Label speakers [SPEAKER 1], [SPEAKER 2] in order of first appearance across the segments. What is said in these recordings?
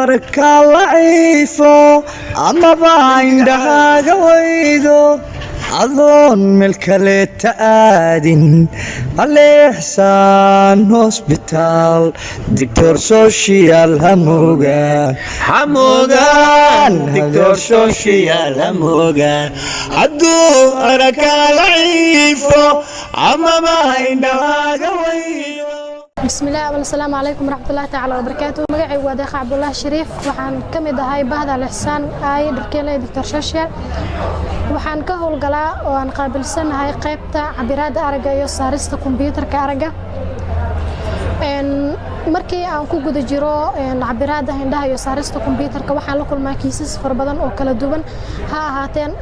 [SPEAKER 1] arka laciifo amaba indhahaaga weydo adoon meel kale aadin aleexsaan hosbitaal doctor social hamogaan doctor social hamogaan hadduu arka laciifo amaba indhahaaga weydo.
[SPEAKER 2] بسم الله والسلام عليكم ورحمة الله تعالى وبركاته. مقعي وداخ عبد الله شريف وحان كمد هاي بهذا الإحسان هاي دركيلي دكتور شاشيال وحان كهول قلاء وان قابل سنة هاي قيبتا عبيراد أرقا يوصاريستا كمبيوتر كأرقا markii aan ku guda jiro cabiraada indhaha iyo saarista computerka waxaan la kulmaa kiisas fara badan oo kala duwan ha ahaateen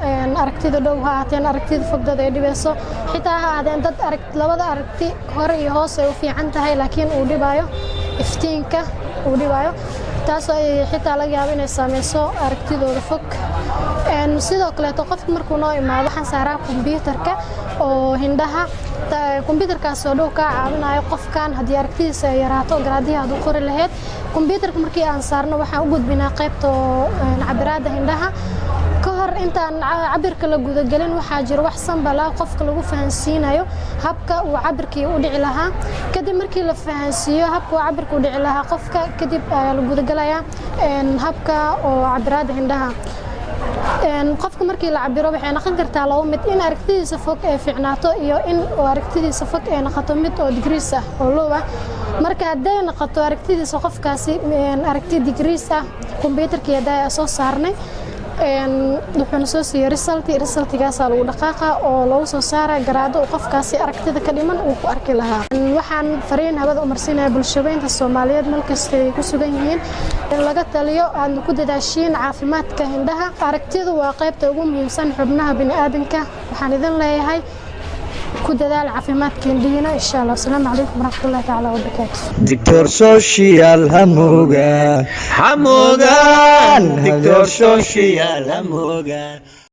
[SPEAKER 2] aragtida dhow ha ahaateen aragtida fogdada ee dhibeyso xitaa ha ahaadeen dad labada aragti hore iyo hoos ay u fiican tahay laakiin uu dhibayo iftiinka uu dhibayo taasoo ay xitaa laga yaabo inay saameyso aragtidooda fog sidoo kale qofka markuu noo imaado waxaan saaraa computerka oo indhaha computerkaas oo dhow ka caawinayo qofkan haddii aragtidiisa ay yaraato garaadii aad u qori lahayd computerka markii aan saarno waxaan u gudbinaa qaybta cabiraada indhaha ka hor intaan cabirka la guda galin waxaa jira wax sanbala qofka lagu fahansiinayo habka uu cabirkii u dhici lahaa kadib markii la fahansiiyo habka uu cabirku u dhici lahaa qofka kadib ayaa la guda galaya habka oo cabiraada indhaha qofka markii la cabiro waxay noqon kartaa laba mid in aragtidiisa fog ay fiicnaato iyo in aragtidiisa fog ay noqoto mid oo degrees ah oo low ah marka haday noqoto aragtidiisa qofkaasi aragti degrees ah computerka yadaa soo saarnay wuxuuna soo siiyay resultigaas lagu dhaqaaqa oo lagu soo saara garaado qofkaasi aragtida ka dhiman uu ku arki lahaa waxaan fariin hawada u marsiinaya bulshooyinka Soomaaliyeed meel kasta ay ku sugan yihiin in laga taliyo aad ku dadaashiin caafimaadka indhaha aragtidu waa qaybta ugu muhiimsan xubnaha bini'aadamka waxaan idin leeyahay ku dadaal caafimaadka indhihiina insha Allah. Assalaamu calaykum waraxmatullaahi ta'ala wabarakaatuh.
[SPEAKER 1] Doctor social hamogaan doctor social hamogaan